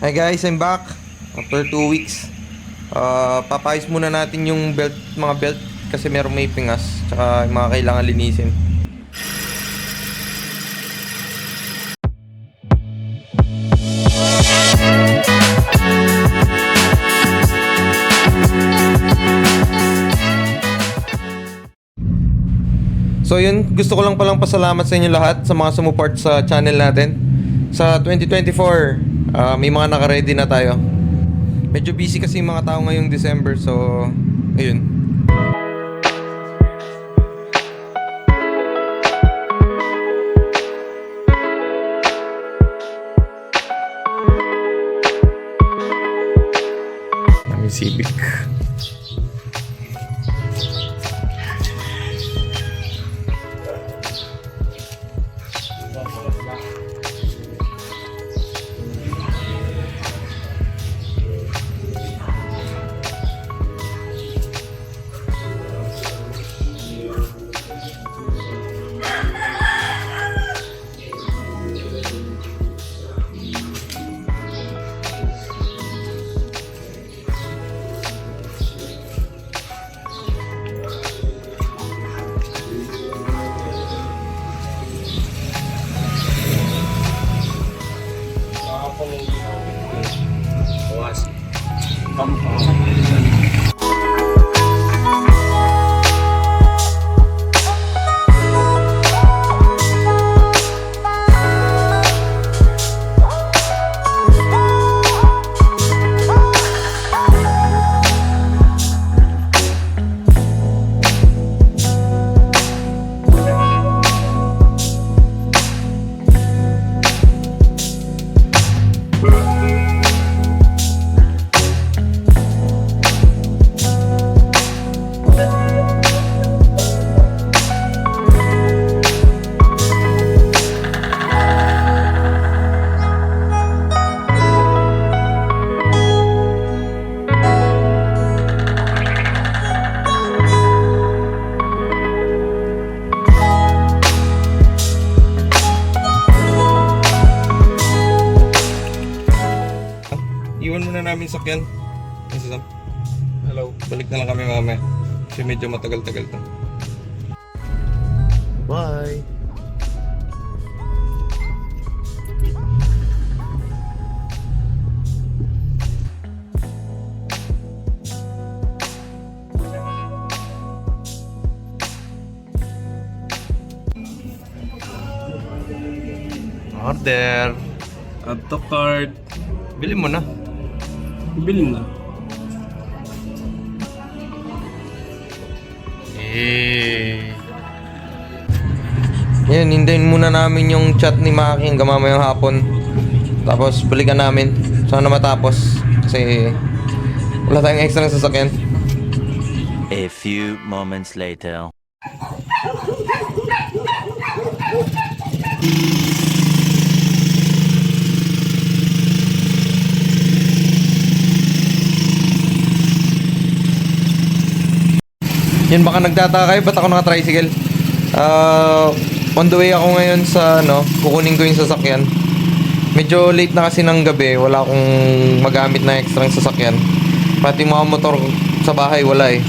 Hi guys, I'm back after 2 weeks. Papayos muna natin yung mga belt kasi merong may pingas tsaka yung mga kailangan linisin. So yun, gusto ko lang palang pasalamat sa inyo lahat sa mga sumuport sa channel natin. Sa 2024, may mga naka-ready na tayo. Medyo busy kasi yung mga tao ngayong December, so ayun. May Civic. Iwan muna namin sakyan. Hello. Balik na lang kami mamaya. Kasi medyo matagal-tagal to. Bye! Order! Add to cart. Bili mo na. Bilhin na. Yan, hintayin muna namin yung chat ni Maki hanggang mamayang hapon. Tapos balikan namin. Sana matapos. Kasi wala tayong extra sasakyan. A few moments later. Yan, baka nagtataka kayo, ba't ako naka-tricycle? On the way ako ngayon sa kukunin ko yung sasakyan. Medyo late na kasi ng gabi, wala akong magamit na extra sasakyan. Pati mga motor sa bahay, wala eh.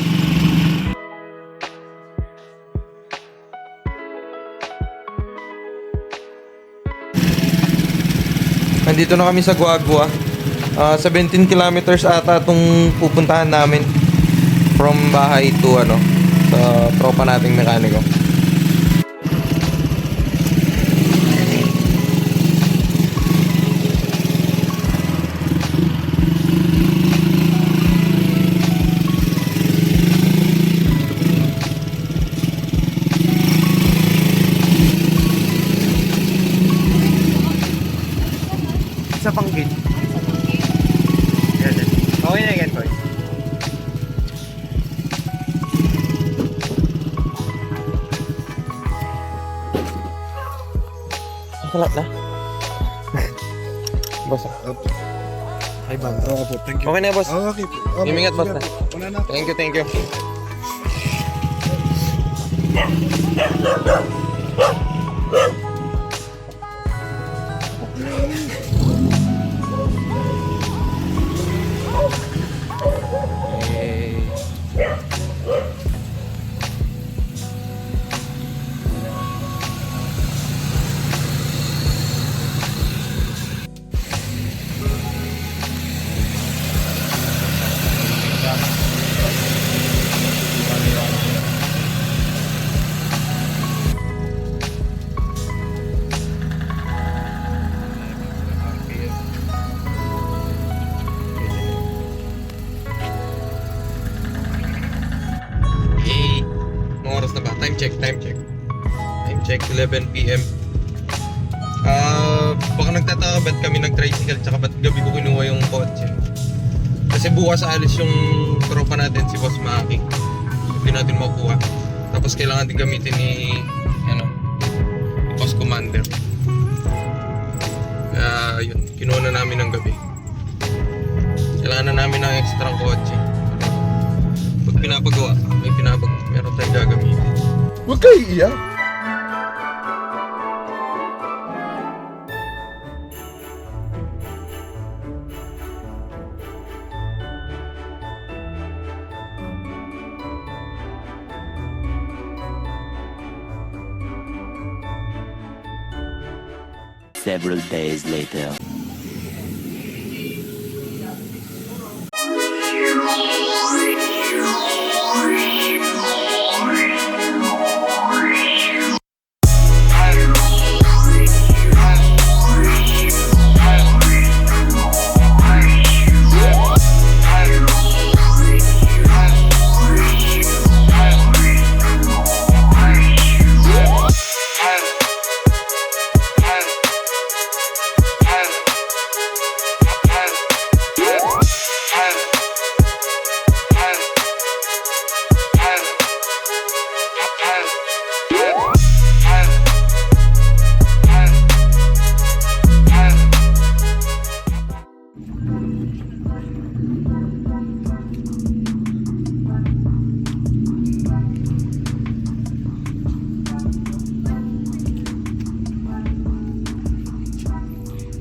Nandito na kami sa Guagua. 17 kilometers ata itong pupuntahan namin. From bahay to sa tropa nating mekaniko. Sa panggit. Okay na yan, boy. Salat na. Boss. Ay, bang. Oo po, thank you. Okay na, boss. Okay po. Okay. Imingat, boss na. Wala na. Thank you, thank you. check. Time check, 11 PM. Baka nagtataka ba't kami nag-tricycle tsaka ba't gabi ko kinuha yung kotse. Kasi bukas alis yung tropa natin, si Boss Maki. Hindi natin makuha. Tapos kailangan din gamitin ni Boss Commander. Kaya yun, kinuha na namin ng gabi. Kailangan na namin ng extra kotse. Pag pinapagawa, meron tayong gagamitin. Huwag kayo iiyak. Several days later.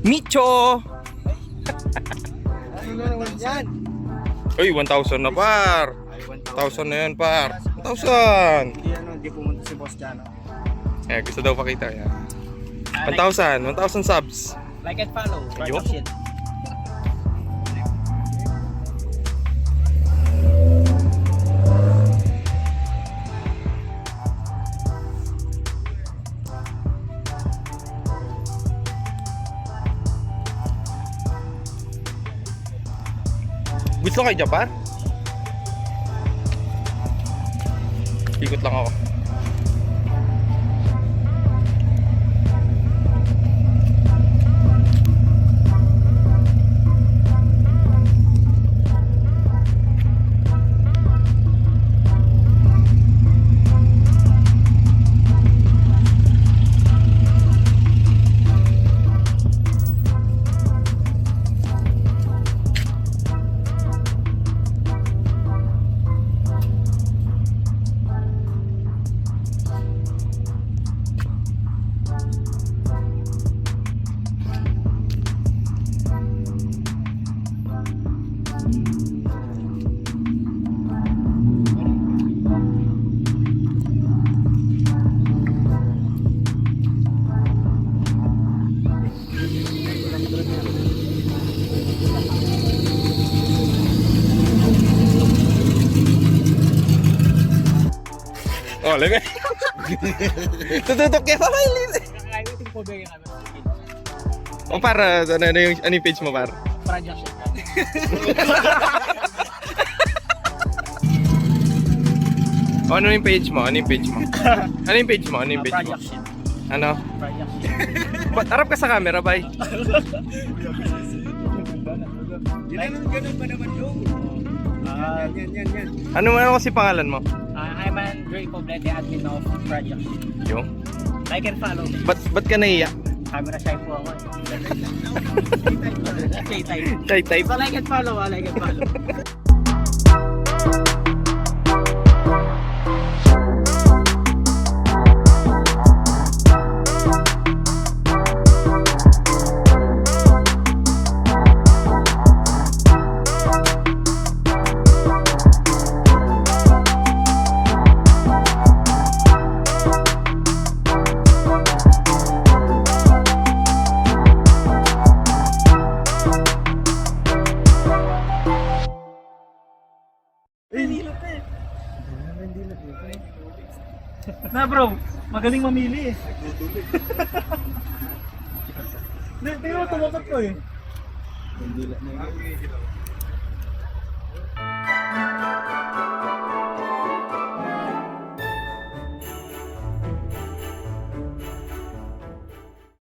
Micho! Ano na naman yan? Uy, 1,000 na par! Ay, 1,000 na yan par! 1,000! Hindi pumunta si Boss dyan. Eh, gusto daw pakita yan. 1,000 subs. Like and follow. Ayun. Shit. Gusto kayo Japan? Ikot lang ako. Oh, lebe. Tututok kaya pa mailin. Kakaiwitin po ba yung ano? O para, ano yung page mo par? Project shit. O ano yung page mo? Ano yung page mo? Ano yung page mo? Project shit. Ano? Project shit. Ba't harap ka sa camera, bay? Ganun ba naman yung? Yan. Ano kasi pangalan mo? I'm Andre Poblete, admin of Project Shit. Yung? Like and follow. Ba't ka naiyak? Camera shy po ako. Shy type. Shy type? So like and follow, like and follow. Na bro, magaling mamili eh. Hindi mo tumakot ko eh.